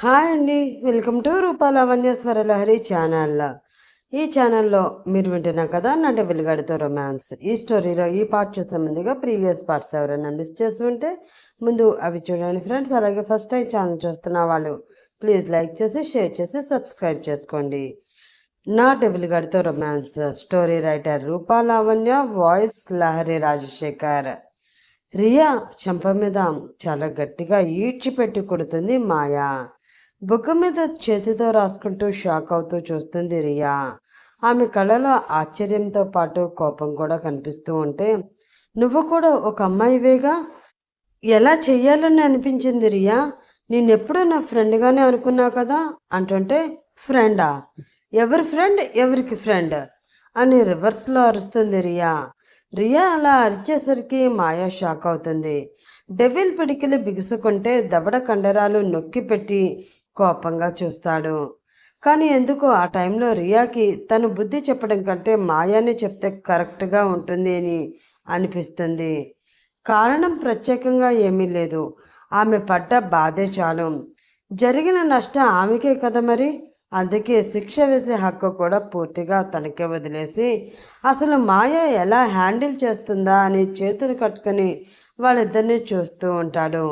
Hi అండి. Welcome to Roopa Lavanyeshwara Lahari channel. ఈ ఛానల్లో మీరు వింటున్న కథ నటి వెలుగడితో రొమాన్స్. ఈ స్టోరీలో ఈ పార్ట్ చూసే ముందుగా ప్రీవియస్ పార్ట్స్ ఎవరైనా మిస్ చేసి ఉంటే ముందు అవి చూడండి ఫ్రెండ్స్. అలాగే ఫస్ట్ టైం ఛానల్ చూస్తున్న వాళ్ళు ప్లీజ్ లైక్ చేసి షేర్ చేసి సబ్స్క్రైబ్ చేసుకోండి. నాటి వెలుగడితో రొమాన్స్ స్టోరీ రైటర్ రూపా లావణ్య, వాయిస్ లహరి రాజశేఖర్. రియా చెంప మీద చాలా గట్టిగా ఈడ్చిపెట్టి కొడుతుంది మాయా. బుగ్గ మీద చేతితో రాసుకుంటూ షాక్ అవుతూ చూస్తుంది రియా. ఆమె కళ్ళలో ఆశ్చర్యంతో పాటు కోపం కూడా కనిపిస్తూ ఉంటే, నువ్వు కూడా ఒక అమ్మాయివేగా, ఎలా చెయ్యాలని అనిపించింది రియా? నేనెప్పుడూ నా ఫ్రెండ్గానే అనుకున్నావు కదా అంటుంటే, ఫ్రెండా? ఎవరి ఫ్రెండ్, ఎవరికి ఫ్రెండ్ అని రివర్స్లో అరుస్తుంది రియా. రియా అలా అరిచేసరికి మాయా షాక్ అవుతుంది. డెవిల్ పిడికిలి బిగుసుకుంటే దవడ కండరాలు నొక్కి పెట్టి కోపంగా చూస్తాడు. కానీ ఎందుకో ఆ టైంలో రియాకి తను బుద్ధి చెప్పడం కంటే మాయాని చెప్తే కరెక్ట్గా ఉంటుంది అని అనిపిస్తుంది. కారణం ప్రత్యేకంగా ఏమీ లేదు. ఆమె పడ్డ బాధే చాలు. జరిగిన నష్టం ఆమెకే కదా మరి. అందుకే శిక్ష వేసే హక్కు కూడా పూర్తిగా తనకే వదిలేసి అసలు మాయ ఎలా హ్యాండిల్ చేస్తుందా అని చేతులు కట్టుకొని వాళ్ళిద్దరినీ చూస్తూ ఉంటాడు.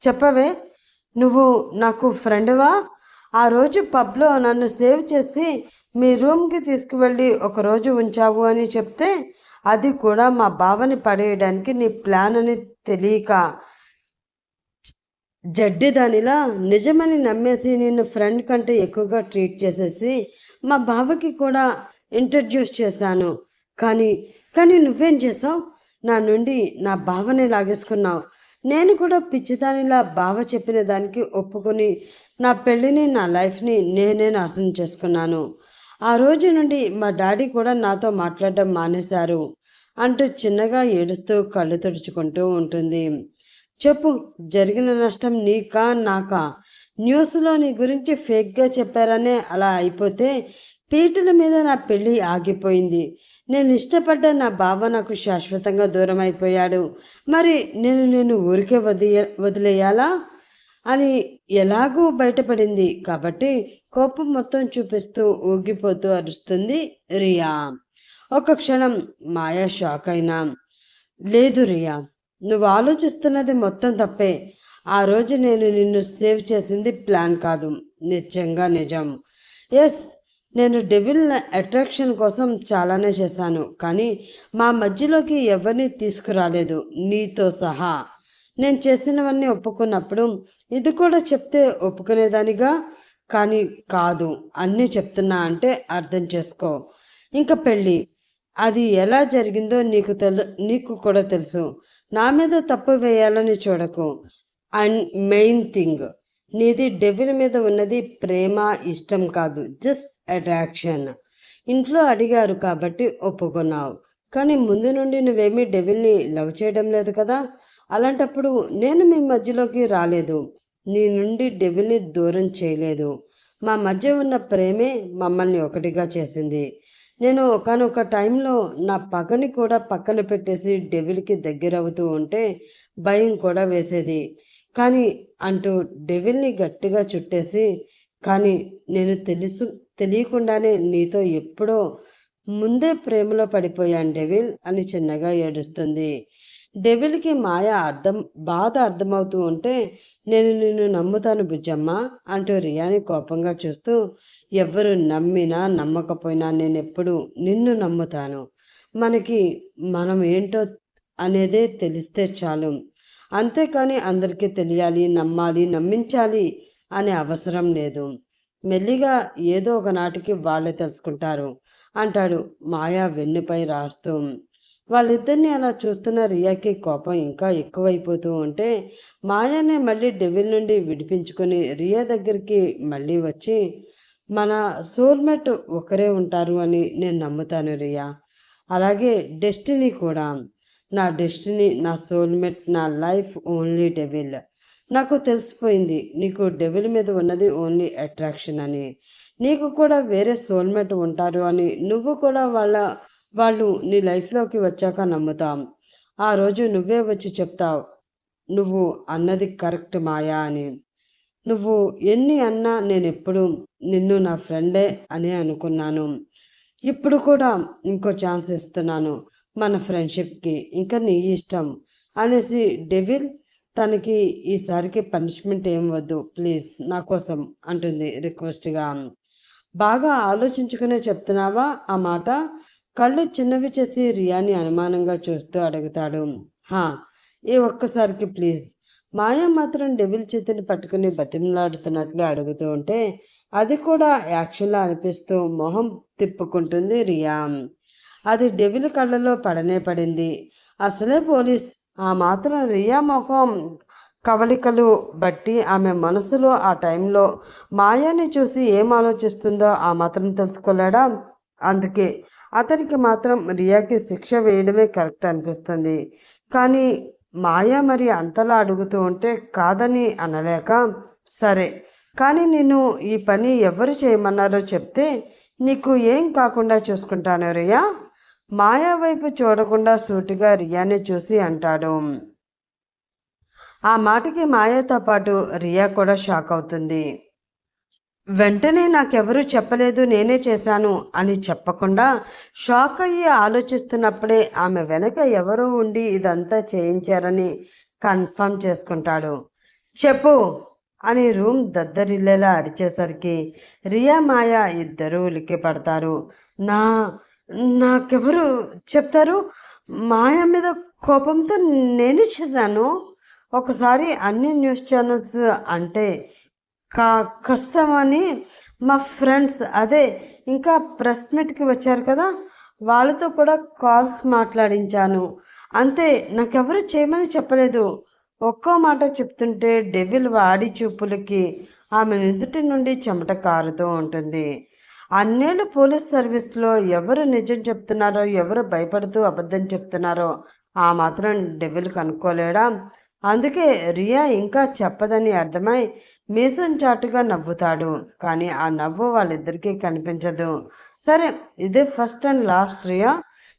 చెప్పవే, నువ్వు నాకు ఫ్రెండ్వా? ఆ రోజు పబ్లో నన్ను సేవ్ చేసి మీ రూమ్కి తీసుకువెళ్ళి ఒకరోజు ఉంచావు అని చెప్తే అది కూడా మా బావని పడేయడానికి నీ ప్లాన్ అని తెలియక జడ్డిదానిలా నిజమని నమ్మేసి నిన్ను ఫ్రెండ్ కంటే ఎక్కువగా ట్రీట్ చేసేసి మా బావకి కూడా ఇంట్రడ్యూస్ చేశాను. కానీ కానీ నువ్వేం చేసావు? నా నుండి నా బావని లాగేసుకున్నావు. నేను కూడా పిచ్చిదానిలా బావ చెప్పిన దానికి ఒప్పుకొని నా పెళ్ళిని, నా లైఫ్ని నేనే నాశనం చేసుకున్నాను. ఆ రోజు నుండి మా డాడీ కూడా నాతో మాట్లాడడం మానేశారు అంటూ చిన్నగా ఏడుస్తూ కళ్ళు తుడుచుకుంటూ ఉంటుంది. చెప్పు, జరిగిన నష్టం నీకా నాకా? న్యూస్లో నీ గురించి ఫేక్గా చెప్పారనే అలా అయిపోతే పీటల మీద నా పెళ్ళి ఆగిపోయింది. నేను ఇష్టపడ్డ నా బావ నాకు శాశ్వతంగా దూరం అయిపోయాడు. మరి నేను ఊరికే వదిలేయాలా అని ఎలాగూ బయటపడింది కాబట్టి కోపం మొత్తం చూపిస్తూ ఊగిపోతూ అరుస్తుంది రియా. ఒక క్షణం మాయా షాక్ అయినా, లేదు రియా, నువ్వు ఆలోచిస్తున్నది మొత్తం తప్పే. ఆ రోజు నేను నిన్ను సేవ్ చేసింది ప్లాన్ కాదు, నిజంగా నిజం. ఎస్, నేను డెవిల్ అట్రాక్షన్ కోసం చాలానే చేశాను, కానీ మా మధ్యలోకి ఎవరిని తీసుకురాలేదు, నీతో సహా. నేను చేసినవన్నీ ఒప్పుకున్నప్పుడు ఇది కూడా చెప్తే ఒప్పుకునేదానిగా, కానీ కాదు. అన్నీ చెప్తున్నా అంటే అర్థం చేసుకో. ఇంకా పెళ్ళి అది ఎలా జరిగిందో నీకు కూడా తెలుసు. నా మీద తప్పు వేయాలని చూడకు. అండ్ మెయిన్ థింగ్, నీది డెవిల్ మీద ఉన్నది ప్రేమ, ఇష్టం కాదు, జస్ట్ అట్రాక్షన్. ఇంట్లో అడిగారు కాబట్టి ఒప్పుకున్నావు, కానీ ముందు నుండి నువ్వేమీ డెవిల్ని లవ్ చేయడం లేదు కదా. అలాంటప్పుడు నేను మీ మధ్యలోకి రాలేదు, నీ నుండి డెవిల్ని దూరం చేయలేదు. మా మధ్య ఉన్న ప్రేమే మమ్మల్ని ఒకటిగా చేసింది. నేను ఒకానొక టైంలో నా పగని కూడా పక్కన పెట్టేసి డెవిల్కి దగ్గరవుతూ ఉంటే భయం కూడా వేసేది. కానీ అంటూ డెవిల్ని గట్టిగా చుట్టేసి, కానీ నేను తెలియకుండానే నీతో ఎప్పుడో ముందే ప్రేమలో పడిపోయాను డెవిల్ అని చిన్నగా ఏడుస్తుంది. డెవిల్కి మాయ బాధ అర్థమవుతూ ఉంటే, నేను నిన్ను నమ్ముతాను బుజ్జమ్మ అంటూ రియాని కోపంగా చూస్తూ, ఎవ్వరు నమ్మినా నమ్మకపోయినా నేనెప్పుడు నిన్ను నమ్ముతాను. మనకి మనం ఏంటో అనేదే తెలిస్తే చాలు, అంతేకాని అందరికీ తెలియాలి, నమ్మాలి, నమ్మించాలి అనే అవసరం లేదు. మెల్లిగా ఏదో ఒకనాటికి వాళ్ళే తెలుసుకుంటారు అంటాడు మాయా వెన్నుపై రాస్తూ. వాళ్ళిద్దరిని అలా చూస్తున్న రియాకి కోపం ఇంకా ఎక్కువైపోతూ ఉంటే మాయానే మళ్ళీ డెవిల్ నుండి విడిపించుకొని రియా దగ్గరికి మళ్ళీ వచ్చి, మన సోల్మేట్ ఒకరే ఉంటారు అని నేను నమ్ముతాను రియా. అలాగే డెస్టినీ కూడా. నా డెస్టినీ, నా సోల్మేట్, నా లైఫ్ ఓన్లీ డెవిల్. నాకు తెలిసిపోయింది నీకు డెవిల్ మీద ఉన్నది ఓన్లీ అట్రాక్షన్ అని. నీకు కూడా వేరే సోల్మేట్ ఉంటారు అని నువ్వు కూడా వాళ్ళు నీ లైఫ్లోకి వచ్చాక నమ్ముతాం. ఆ రోజు నువ్వే వచ్చి చెప్తావు, నువ్వు అన్నది కరెక్ట్ మాయా అని. నువ్వు ఎన్ని అన్నా నేను ఎప్పుడు నిన్ను నా ఫ్రెండే అని అనుకున్నాను. ఇప్పుడు కూడా ఇంకో ఛాన్స్ ఇస్తున్నాను మన ఫ్రెండ్షిప్కి, ఇంకా నీ ఇష్టం అనేసి డెవిల్ తనకి ఈసారికి పనిష్మెంట్ ఏం వద్దు ప్లీజ్ నా కోసం అంటుంది రిక్వెస్ట్గా. బాగా ఆలోచించుకునే చెప్తున్నావా ఆ మాట? కళ్ళు చిన్నవి చేసి రియాని అనుమానంగా చూస్తూ అడుగుతాడు. హా, ఈ ఒక్కసారికి ప్లీజ్. మాయా మాత్రం డెవిల్ చేతిని పట్టుకుని బతిమలాడుతున్నట్లు అడుగుతూ ఉంటే అది కూడా యాక్షన్లా అనిపిస్తూ మొహం తిప్పుకుంటుంది రియా. అది డెవిల్ కళ్ళలో పడనే పడింది. అసలే పోలీస్. ఆ మాత్రం రియా ముఖం కవళికలు బట్టి ఆమె మనసులో ఆ టైంలో మాయాని చూసి ఏం ఆలోచిస్తుందో ఆ మాత్రం తెలుసుకోలేడా? అందుకే అతనికి మాత్రం రియాకి శిక్ష వేయడమే కరెక్ట్ అనిపిస్తుంది. కానీ మాయా మరి అంతలా అడుగుతూ ఉంటే కాదని అనలేక, సరే కానీ నేను ఈ పని ఎవరు చేయమన్నారో చెప్తే నీకు ఏం కాకుండా చూసుకుంటాను రియా. మాయా వైపు చూడకుండా సూటిగా రియాని చూసి అంటాడు. ఆ మాటకి మాయాతో పాటు రియా కూడా షాక్ అవుతుంది. వెంటనే నాకెవరూ చెప్పలేదు, నేనే చేశాను అని చెప్పకుండా షాక్ అయ్యి ఆలోచిస్తున్నప్పుడే ఆమె వెనక ఎవరో ఉండి ఇదంతా చేయించారని కన్ఫర్మ్ చేసుకుంటాడు. చెప్పు అని రూమ్ దద్దరిల్లేలా అరిచేసరికి రియా మాయా ఇద్దరూ ఉలిక్కి పడతారు. నాకెవరు చెప్తారు? మాయ మీద కోపంతో నేను చేశాను. ఒకసారి అన్ని న్యూస్ ఛానల్స్ అంటే కష్టమని మా ఫ్రెండ్స్ అదే ఇంకా ప్రెస్ మీట్కి వచ్చారు కదా, వాళ్ళతో కూడా కాల్స్ మాట్లాడించాను. అంతే, నాకెవరు చేయమని చెప్పలేదు. ఒక్కో మాట చెప్తుంటే డెవిల్ వాడి చూపులకి ఆమె నుదుటి నుండి చెమట కారుతూ ఉంటుంది. అన్నేళ్ళు పోలీస్ సర్వీస్లో ఎవరు నిజం చెప్తున్నారో ఎవరు భయపడుతూ అబద్ధం చెప్తున్నారో ఆ మాత్రం డెవిల్ కనుక్కోలేడా? అందుకే రియా ఇంకా చెప్పదని అర్థమై మీసం చాటుగా నవ్వుతాడు. కానీ ఆ నవ్వు వాళ్ళిద్దరికీ కనిపించదు. సరే, ఇదే ఫస్ట్ అండ్ లాస్ట్ రియా.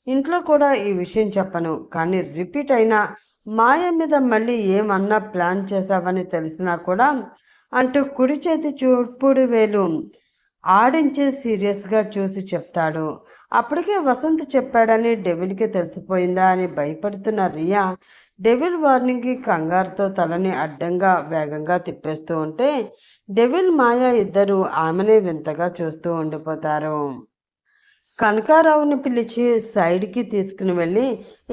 ఇంట్లో కూడా ఈ విషయం చెప్పను. కానీ రిపీట్ అయినా మాయ మీద మళ్ళీ ఏమన్నా ప్లాన్ చేశావని తెలిసినా కూడా అంటూ కుడి చేతి చూపుడు వేలు ఆడించి సీరియస్గా చూసి చెప్తాడు. అప్పటికే వసంత్ చెప్పాడని డెవిల్కి తెలిసిపోయిందా అని భయపడుతున్న రియా డెవిల్ వార్నింగ్కి కంగారుతో తలని అడ్డంగా వేగంగా తిప్పేస్తూ ఉంటే డెవిల్ మాయా ఇద్దరు ఆమెనే వింతగా చూస్తూ ఉండిపోతారు. కనకారావుని పిలిచి సైడ్కి తీసుకుని వెళ్ళి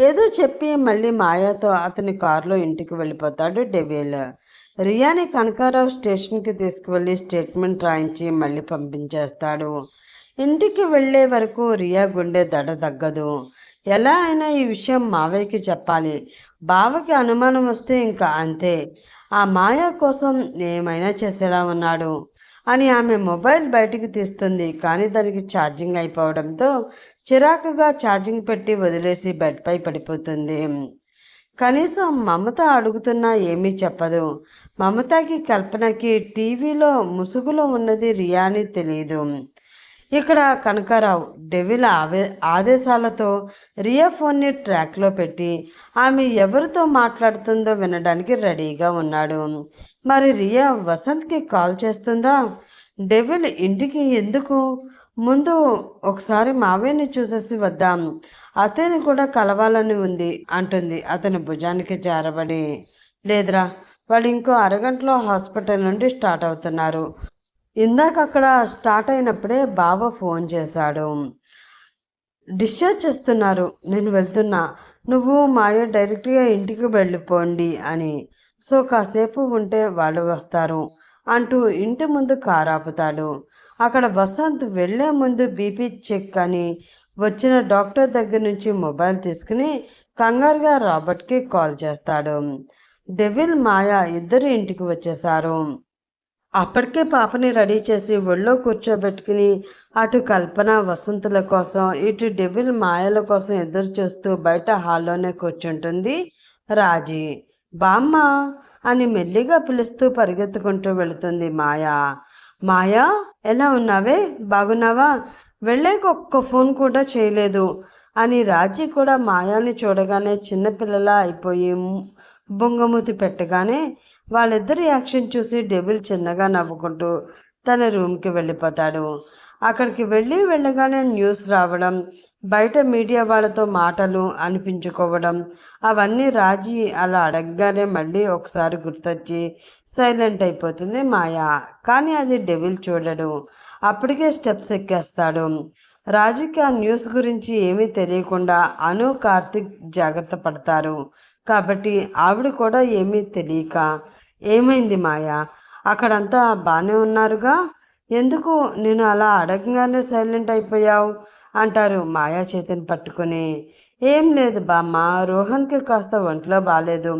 ఏదో చెప్పి మళ్ళీ మాయాతో అతని కారులో ఇంటికి వెళ్ళిపోతాడు డెవిల్. రియాని కనకారావు స్టేషన్కి తీసుకువెళ్ళి స్టేట్మెంట్ రాయించి మళ్ళీ పంపించేస్తాడు. ఇంటికి వెళ్ళే వరకు రియా గుండె దడ తగ్గదు. ఎలా అయినా ఈ విషయం మావయ్యకి చెప్పాలి. బావకి అనుమానం వస్తే ఇంకా అంతే. ఆ మాయా కోసం ఏమైనా చేసేలా ఉన్నాడు అని ఆమె మొబైల్ బయటికి తీస్తుంది. కానీ దానికి ఛార్జింగ్ అయిపోవడంతో చిరాకుగా ఛార్జింగ్ పెట్టి వదిలేసి బెడ్పై పడిపోతుంది. కనీసం మమత అడుగుతున్నా ఏమీ చెప్పదు. మమతకి కల్పనకి టీవీలో ముసుగులో ఉన్నది రియా అని తెలియదు. ఇక్కడ కనకారావు డెవిల్ ఆదేశాలతో రియా ఫోన్ని ట్రాక్లో పెట్టి ఆమె ఎవరితో మాట్లాడుతుందో వినడానికి రెడీగా ఉన్నాడు. మరి రియా వసంత్కి కాల్ చేస్తుందా? డెవిల్ ఇంటికి ఎందుకు? ముందు ఒకసారి మావయ్యని చూసేసి వద్దాం, అతని కూడా కలవాలని ఉంది అంటుంది అతని భుజానికి జారబడి. లేదురా, వాళ్ళు ఇంకో అరగంటలో హాస్పిటల్ నుండి స్టార్ట్ అవుతున్నారు. ఇందాక అక్కడ స్టార్ట్ అయినప్పుడే బావ ఫోన్ చేశాడు, డిశ్చార్జ్ చేస్తున్నారు, నేను వెళ్తున్నా, నువ్వు మాయ డైరెక్ట్గా ఇంటికి వెళ్ళిపోండి అని. సో కాసేపు ఉంటే వాళ్ళు వస్తారు అంటూ ఇంటి ముందు కారు ఆపుతాడు. అక్కడ వసంత్ వెళ్లే ముందు బీపీ చెక్ అని వచ్చిన డాక్టర్ దగ్గర నుంచి మొబైల్ తీసుకుని కంగారుగా రాబర్ట్కి కాల్ చేస్తాడు. డెవిల్ మాయా ఇద్దరు ఇంటికి వచ్చేశారు. అప్పటికే పాపని రెడీ చేసి ఒళ్ళో కూర్చోబెట్టుకుని అటు కల్పన వసంతుల కోసం ఇటు డెవిల్ మాయల కోసం ఎదురు చూస్తూ బయట హాల్లోనే కూర్చుంటుంది రాజీ. బామ్మ అని మెల్లిగా పిలుస్తూ పరిగెత్తుకుంటూ వెళుతుంది మాయా. మాయా, ఎలా ఉన్నావే, బాగున్నావా? వెళ్ళాక ఒక్క ఫోన్ కూడా చేయలేదు అని రాజీ కూడా మాయాని చూడగానే చిన్నపిల్లలా అయిపోయి బొంగమూతి పెట్టగానే వాళ్ళిద్దరి యాక్షన్ చూసి డెవిల్ చిన్నగా నవ్వుకుంటూ తన రూమ్కి వెళ్ళిపోతాడు. అక్కడికి వెళ్ళగానే న్యూస్ రావడం, బయట మీడియా వాళ్ళతో మాటలు అనిపించుకోవడం, అవన్నీ రాజీ అలా అడగగానే మళ్ళీ ఒకసారి గుర్తొచ్చి సైలెంట్ అయిపోతుంది మాయా. కానీ అది డెవిల్ చూడడు. అప్పటికే స్టెప్స్ ఎక్కేస్తాడు. రాజుకి ఆ న్యూస్ గురించి ఏమీ తెలియకుండా అను, కార్తిక్ జాగ్రత్త పడతారు. కాబట్టి ఆవిడ కూడా ఏమీ తెలియక, ఏమైంది మాయా, అక్కడంతా బాగానే ఉన్నారుగా, ఎందుకు నేను అలా అడగగానే సైలెంట్ అయిపోయావు అంటారు మాయా చేతిని పట్టుకుని. ఏం లేదు బామ్మ, రోహన్కి కాస్త ఒంట్లో బాగాలేదు,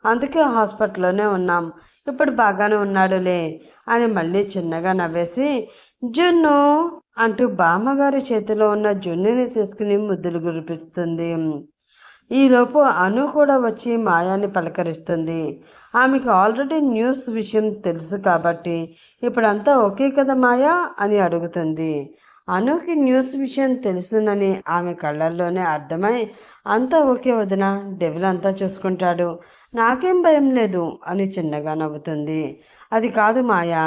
అందుకే హాస్పిటల్లోనే ఉన్నాం, ఇప్పుడు బాగానే ఉన్నాడులే అని మళ్ళీ చిన్నగా నవ్వేసి జున్ను అంటూ బామ్మగారి చేతిలో ఉన్న జున్నుని తీసుకుని ముద్దులు గురిపిస్తుంది. ఈలోపు అను కూడా వచ్చి మాయాని పలకరిస్తుంది. ఆమెకు ఆల్రెడీ న్యూస్ విషయం తెలుసు కాబట్టి ఇప్పుడంతా ఓకే కదా మాయా అని అడుగుతుంది. అనుకి న్యూస్ విషయం తెలుసునని ఆమె కళ్ళల్లోనే అర్థమై అంతా ఓకే వదిన, డెవిల్ అంతా చూసుకుంటాడు, నాకేం భయం లేదు అని చిన్నగా నవ్వుతుంది. అది కాదు మాయా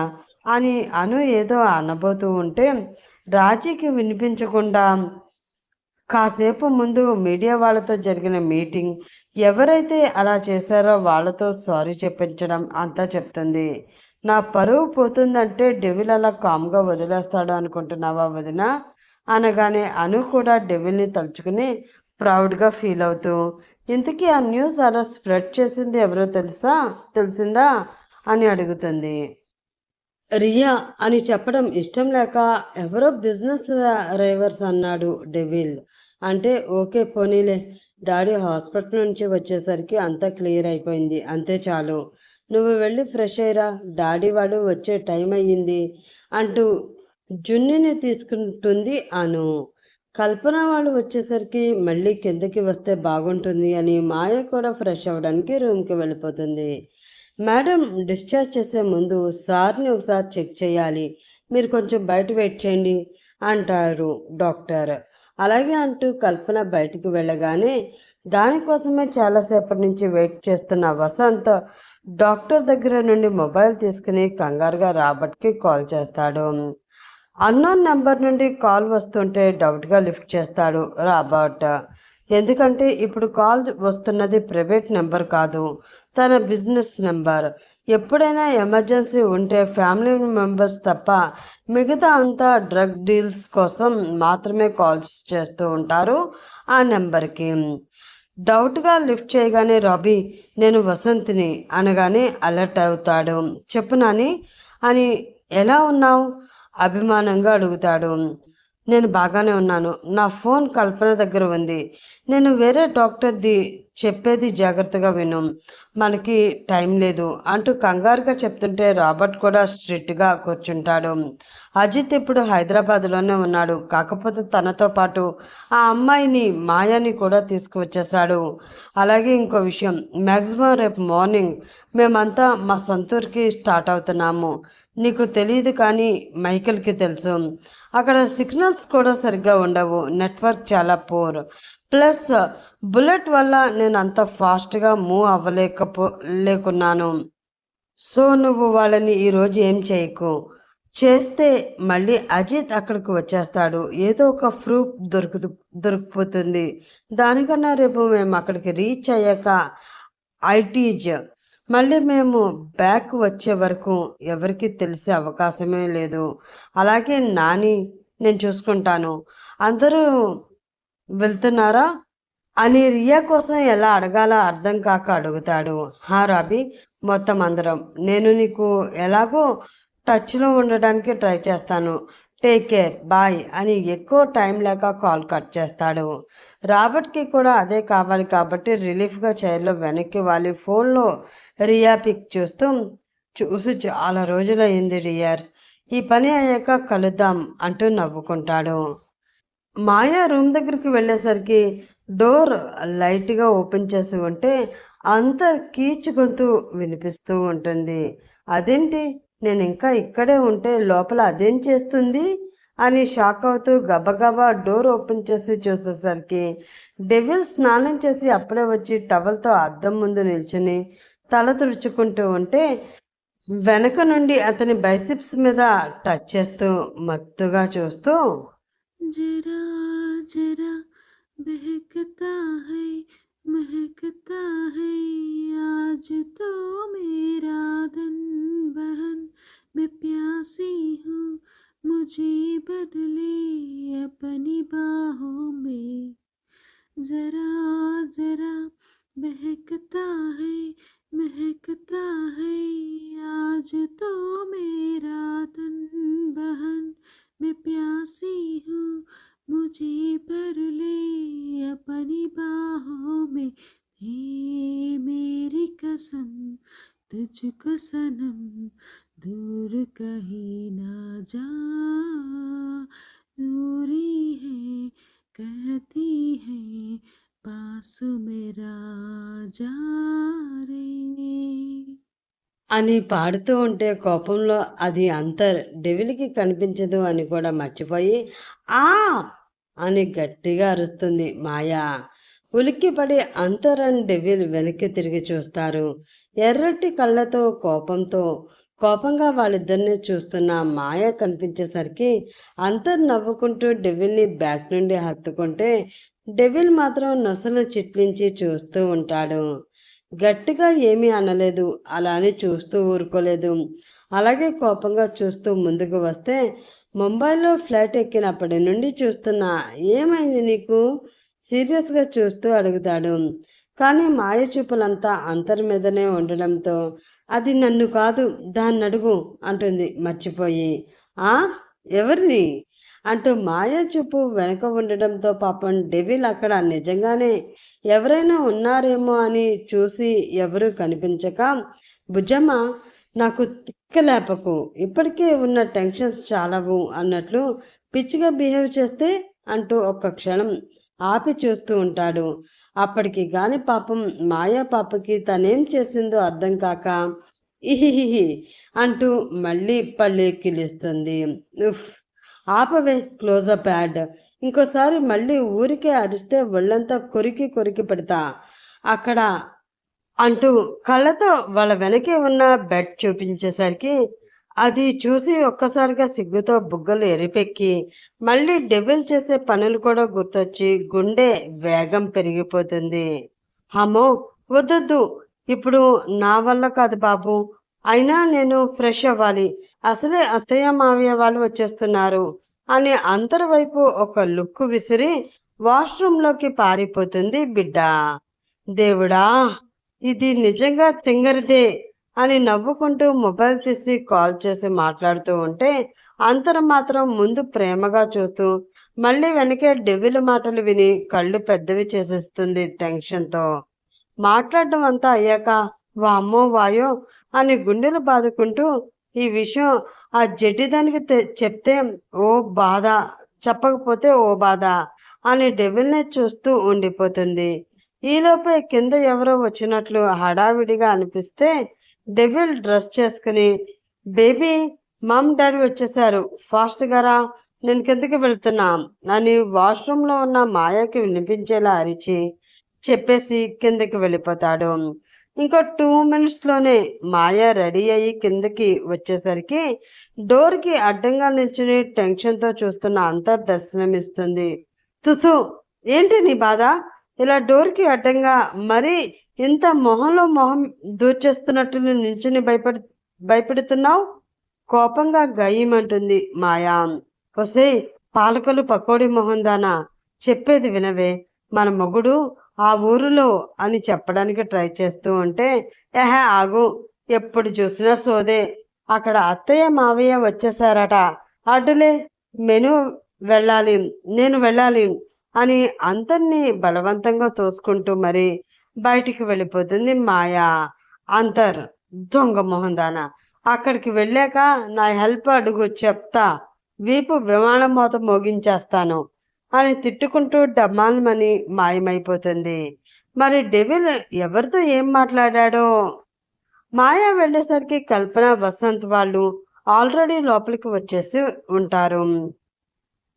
అని అను ఏదో అనబోతూ ఉంటే రాజీకి వినిపించకుండా కాసేపు ముందు మీడియా వాళ్ళతో జరిగిన మీటింగ్, ఎవరైతే అలా చేశారో వాళ్ళతో సారీ చెప్పించడం అంతా చెప్తుంది. నా పరువు పోతుందంటే డెవిల్ అలా కామ్గా వదిలేస్తాడు అనుకుంటున్నావా వదిన అనగానే అను కూడా డెవిల్ని తలుచుకుని ప్రౌడ్గా ఫీల్ అవుతూ, ఇంతకీ ఆ న్యూస్ అలా స్ప్రెడ్ చేసింది ఎవరో తెలిసిందా అని అడుగుతుంది. రియా అని చెప్పడం ఇష్టం లేక ఎవరో బిజినెస్ రైవర్స్ అన్నాడు డెవిల్. అంటే ఓకే పోనీలే, డాడీ హాస్పిటల్ నుంచి వచ్చేసరికి అంతా క్లియర్ అయిపోయింది, అంతే చాలు, నువ్వు వెళ్ళి ఫ్రెష్ అయ్యిరా, డాడీ వాడు వచ్చే టైం అయ్యింది అంటూ జున్నిని తీసుకుంటుంది అను. కల్పన వాళ్ళు వచ్చేసరికి మళ్ళీ కిందకి వస్తే బాగుంటుంది అని మాయ కూడా ఫ్రెష్ అవ్వడానికి రూమ్కి వెళ్ళిపోతుంది. మేడం డిశ్చార్జ్ చేసే ముందు సార్ని ఒకసారి చెక్ చేయాలి, మీరు కొంచెం బయట వెయిట్ చేయండి అంటారు డాక్టర్. అలాగే అంటూ కల్పన బయటికి వెళ్ళగానే దానికోసమే చాలాసేపటి నుంచి వెయిట్ చేస్తున్న వసంత్ డాక్టర్ దగ్గర నుండి మొబైల్ తీసుకుని కంగారుగా రాబర్ట్కి కాల్ చేస్తాడు. అన్నోన్ నెంబర్ నుండి కాల్ వస్తుంటే డౌట్గా లిఫ్ట్ చేస్తాడు రాబర్ట్. ఎందుకంటే ఇప్పుడు కాల్ వస్తున్నది ప్రైవేట్ నెంబర్ కాదు, తన బిజినెస్ నెంబర్. ఎప్పుడైనా ఎమర్జెన్సీ ఉంటే ఫ్యామిలీ మెంబర్స్ తప్ప మిగతా అంతా డ్రగ్ డీల్స్ కోసం మాత్రమే కాల్స్ చేస్తూ ఉంటారు ఆ నెంబర్కి. డౌట్గా లిఫ్ట్ చేయగానే రాబీ, నేను వసంత్ని అనగానే అలర్ట్ అవుతాడు. చెప్పు నాని అని, ఎలా ఉన్నావు అభిమానంగా అడుగుతాడు. నేను బాగానే ఉన్నాను, నా ఫోన్ కల్పన దగ్గర ఉంది, నేను వేరే డాక్టర్ది, చెప్పేది జాగ్రత్తగా విను, మనకి టైం లేదు అంటూ కంగారుగా చెప్తుంటే రాబర్ట్ కూడా స్ట్రిక్ట్గా కూర్చుంటాడు. అజిత్ ఇప్పుడు హైదరాబాద్లోనే ఉన్నాడు, కాకపోతే తనతో పాటు ఆ అమ్మాయిని మాయాని కూడా తీసుకువచ్చేసాడు. అలాగే ఇంకో విషయం, మ్యాక్సిమం రేపు మార్నింగ్ మేమంతా మా సొంతూరుకి స్టార్ట్ అవుతున్నాము. నీకు తెలియదు కానీ మైకేల్కి తెలుసు, అక్కడ సిగ్నల్స్ కూడా సరిగ్గా ఉండవు, నెట్వర్క్ చాలా పూర్, ప్లస్ బుల్లెట్ వల్ల నేను అంత ఫాస్ట్గా మూవ్ లేకున్నాను. సో నువ్వు వాళ్ళని ఈరోజు ఏం చేయకు, చేస్తే మళ్ళీ అజిత్ అక్కడికి వచ్చేస్తాడు, ఏదో ఒక ప్రూఫ్ దొరికిపోతుంది, దానికన్నా రేపు మేము అక్కడికి రీచ్ అయ్యాక ఐటీజ్ మళ్ళీ మేము బ్యాక్ వచ్చే వరకు ఎవరికి తెలిసే అవకాశమే లేదు. అలాగే నాని నేను చూసుకుంటాను, అందరూ వెళ్తున్నారా అని రియా కోసం ఎలా అడగాలో అర్థం కాక అడుగుతాడు. రాబీ, మొత్తం అందరం, నేను నీకు ఎలాగో టచ్లో ఉండడానికి ట్రై చేస్తాను, టేక్ కేర్, బాయ్ అని ఎక్కువ టైం లేక కాల్ కట్ చేస్తాడు. రాబర్ట్కి కూడా అదే కావాలి కాబట్టి రిలీఫ్గా చైర్లో వెనక్కి వాలి ఫోన్లో రియా పిక్ చూసి చాలా రోజులయ్యింది డియర్, ఈ పని అయ్యాక కలుద్దాం అంటూ నవ్వుకుంటాడు. మాయా రూమ్ దగ్గరికి వెళ్ళేసరికి డోర్ లైట్గా ఓపెన్ చేసి ఉంటే అంత కీచు గొంతు వినిపిస్తూ ఉంటుంది. అదేంటి, నేను ఇంకా ఇక్కడే ఉంటే లోపల అదేం చేస్తుంది అని షాక్ అవుతూ గబగబా డోర్ ఓపెన్ చేసి చూసేసరికి డెవిల్ స్నానం చేసి అప్పుడే వచ్చి టవల్తో అద్దం ముందు నిల్చుని తల తుడుచుకుంటూ ఉంటే వెనక నుండి అతని బైసిప్స్ మీద టచ్ చేస్తూ మత్తుగా చూస్తూ జరా జరా బహకతా హై महकता है आज तो मेरा धन बहन मैं प्यासी हूँ मुझे भर ले अपनी बाहों में जरा जरा बहकता है महकता है आज तो मेरा धन बहन मैं प्यासी हूँ मुझे भर ले अपनी बाहों में हे मेरी कसम तुझको सनम दूर कहीं ना जा दूरी है कहती है पास मेरा जा रे అని పాడుతూ ఉంటే కోపంలో అది అంతర్ డెవిల్కి కనిపించదు అని కూడా మర్చిపోయి ఆ అని గట్టిగా అరుస్తుంది మాయా. ఉలిక్కిపడి అంతర్ అండ్ డెవిల్ వెనక్కి తిరిగి చూస్తారు. ఎర్రటి కళ్ళతో కోపంగా వాళ్ళిద్దరిని చూస్తున్న మాయ కనిపించేసరికి అంతర్ నవ్వుకుంటూ డెవిల్ని బ్యాక్ నుండి హత్తుకుంటే డెవిల్ మాత్రం నొసలు చిట్లించి చూస్తూ ఉంటాడు. గట్టిగా ఏమీ అనలేదు, అలా అని చూస్తూ ఊరుకోలేదు. అలాగే కోపంగా చూస్తూ ముందుకు వస్తే ముంబైలో ఫ్లైట్ ఎక్కినప్పటి నుండి చూస్తున్నా ఏమైంది నీకు సీరియస్గా చూస్తూ అడుగుతాడు. కానీ మాయ చూపులంతా అంతర్ మీదనే ఉండడంతో అది నన్ను కాదు దాన్ని అడుగు అంటుంది మర్చిపోయి. ఆ ఎవరిని అంటూ మాయ చూపు వెనక ఉండడంతో పాపం డెవిల్ అక్కడ నిజంగానే ఎవరైనా ఉన్నారేమో అని చూసి ఎవరు కనిపించక భుజమ్మ నాకు తిక్కలేపకు ఇప్పటికే ఉన్న టెన్షన్స్ చాలవు అన్నట్లు పిచ్చిగా బిహేవ్ చేస్తే అంటూ ఒక్క క్షణం ఆపి చూస్తూ ఉంటాడు. అప్పటికి గాని పాపం మాయా పాపకి తనేం చేసిందో అర్థం కాక ఇహిహిహి అంటూ మళ్ళీ పళ్ళెక్కిలిస్తుంది. ఉఫ్ ఆపవే క్లోజప్ యాడ్ ఇంకోసారి మళ్ళీ ఊరికే అరిస్తే ఒళ్ళంతా కొరికి పెడతా అక్కడ అంటూ కళ్ళతో వాళ్ళ వెనకే ఉన్న బెడ్ చూపించేసరికి అది చూసి ఒక్కసారిగా సిగ్గుతో బుగ్గలు ఎరిపెక్కి మళ్ళీ డెవిల్ చేసే పనులు కూడా గుర్తొచ్చి గుండె వేగం పెరిగిపోతుంది. అమ్మో వద్దొద్దు, ఇప్పుడు నా వల్ల కాదు బాబు, అయినా నేను ఫ్రెష్ అవ్వాలి, అసలే అత్తయ్య మావయ్య వాళ్ళు వచ్చేస్తున్నారు అని అంతర్ వైపు ఒక లుక్కు విసిరి వాష్రూంలోకి పారిపోతుంది బిడ్డ. దేవుడా, ఇది నిజంగా తింగరిదే అని నవ్వుకుంటూ మొబైల్ తీసి కాల్ చేసి మాట్లాడుతూ ఉంటే అంతర్ మాత్రం ముందు ప్రేమగా చూస్తూ మళ్ళీ వెనకే డెవిల్ మాటలు విని కళ్ళు పెద్దవి చేసేస్తుంది టెన్షన్తో. మాట్లాడడం అంతా అయ్యాక వామ్మో వాయో అని గుండెలు బాదుకుంటూ ఈ విషయం ఆ జడ్డిదానికి చెప్తే ఓ బాధ, చెప్పకపోతే ఓ బాధ అని డెవిల్నే చూస్తూ ఉండిపోతుంది. ఈలోపే కింద ఎవరో వచ్చినట్లు హడావిడిగా అనిపిస్తే డెవిల్ డ్రెస్ చేసుకుని బేబీ మామ్ డాడీ వచ్చేసారు ఫాస్ట్గా రా, నేను కిందకి వెళ్తున్నా అని వాష్రూమ్లో ఉన్న మాయాకి వినిపించేలా అరిచి చెప్పేసి కిందకి వెళ్ళిపోతాడు. ఇంకో 2 మినిట్స్లోనే మాయ రెడీ అయ్యి కిందకి వచ్చేసరికి డోర్కి అడ్డంగా నిల్చుని టెన్షన్తో చూస్తున్న అంతర్ దర్శనమిస్తుంది. తుతు ఏంటి నీ బాధ, ఇలా డోర్కి అడ్డంగా మరీ ఇంత మొహంలో మొహం దూర్చేస్తున్నట్టు నిల్చుని భయపెడుతున్నావు కోపంగా గయ్యమంటుంది మాయా. ఒసే పాలకలు పకోడీ మొహం దానా, చెప్పేది వినవే, మన మొగుడు ఆ ఊరిలో అని చెప్పడానికి ట్రై చేస్తూ ఉంటే ఆగు, ఎప్పుడు చూసినా సోదే, అక్కడ అత్తయ్య మావయ్య వచ్చేసారట, అడ్డులే మెను వెళ్ళాలి, నేను వెళ్ళాలి అని అంతర్ని బలవంతంగా తోసుకుంటూ మరి బయటికి వెళ్ళిపోతుంది మాయా. అంతర్ దొంగ మొహందాన, అక్కడికి వెళ్ళాక నా హెల్ప్ అడుగు, చెప్తా, వీపు విమానం మోత మోగించేస్తాను అని తిట్టుకుంటూ డమ్మాల్మని మాయమైపోతుంది. మరి డెవిల్ ఎవరితో ఏం మాట్లాడాడో. మాయా వెళ్ళేసరికి కల్పన వసంత్ వాళ్ళు ఆల్రెడీ లోపలికి వచ్చేసి ఉంటారు.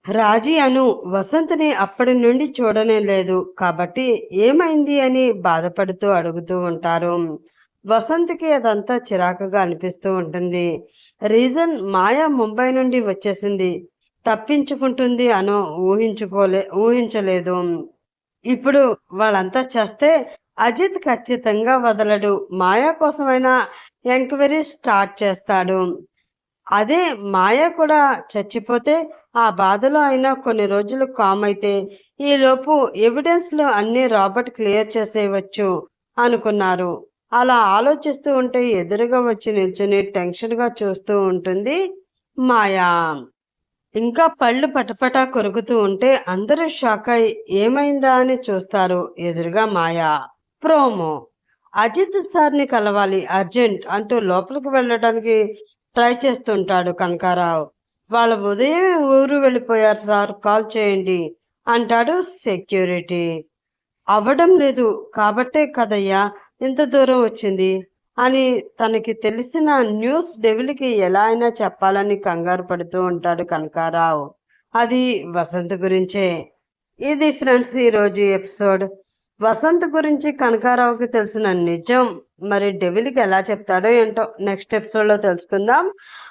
రాజీ అను వసంత్ని అప్పటి నుండి చూడనే లేదు కాబట్టి ఏమైంది అని బాధపడుతూ అడుగుతూ ఉంటారు. వసంత్కి అదంతా చిరాకుగా అనిపిస్తూ ఉంటుంది. రీజన్ మాయా ముంబై నుండి వచ్చేసింది, తప్పించుకుంటుంది అనో ఊహించలేదు. ఇప్పుడు వాళ్ళంతా చేస్తే అజిత్ ఖచ్చితంగా వదలడు. మాయా కోసమైనా ఎంక్వైరీ స్టార్ట్ చేస్తాడు. అదే మాయ కూడా చచ్చిపోతే ఆ బాధలో అయినా కొన్ని రోజులు కామ్ అయితే ఈలోపు ఎవిడెన్స్లు అన్నీ రాబర్ట్ క్లియర్ చేసేయవచ్చు అనుకున్నారు. అలా ఆలోచిస్తూ ఉంటే ఎదురుగా వచ్చి నిల్చుని టెన్షన్గా చూస్తూ ఉంటుంది మాయా. ఇంకా పళ్ళు పటపటా కొరుకుతూ ఉంటే అందరూ షాక్ అయి ఏమైందా అని చూస్తారు. ఎదురుగా మాయా. ప్రోమో. అజిత్ సార్ని కలవాలి అర్జెంట్ అంటూ లోపలికి వెళ్ళడానికి ట్రై చేస్తుంటాడు కనకారావు. వాళ్ళ ఉదయం ఊరు వెళ్ళిపోయారు సార్, కాల్ చేయండి అంటాడు సెక్యూరిటీ. అవ్వడం లేదు కాబట్టే కదయ్యా ఇంత దూరం వచ్చింది అని తనకి తెలిసిన న్యూస్ డెవిల్కి ఎలా అయినా చెప్పాలని కంగారు పడుతూ ఉంటాడు కనకారావు. అది వసంత్ గురించే. ఇది ఫ్రెండ్స్ ఈరోజు ఎపిసోడ్. వసంత్ గురించి కనకారావుకి తెలిసిన నిజం మరి డెవిల్కి ఎలా చెప్తాడో ఏంటో నెక్స్ట్ ఎపిసోడ్లో తెలుసుకుందాం.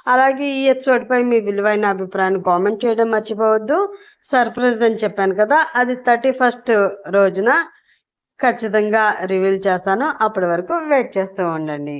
అలాగే ఈ ఎపిసోడ్పై మీ విలువైన అభిప్రాయాన్ని కామెంట్ చేయడం మర్చిపోవద్దు. సర్ప్రైజ్ అని చెప్పాను కదా, అది 31st రోజున ఖచ్చితంగా రివీల్ చేస్తాను. అప్పటి వరకు వెయిట్ చేస్తూ ఉండండి.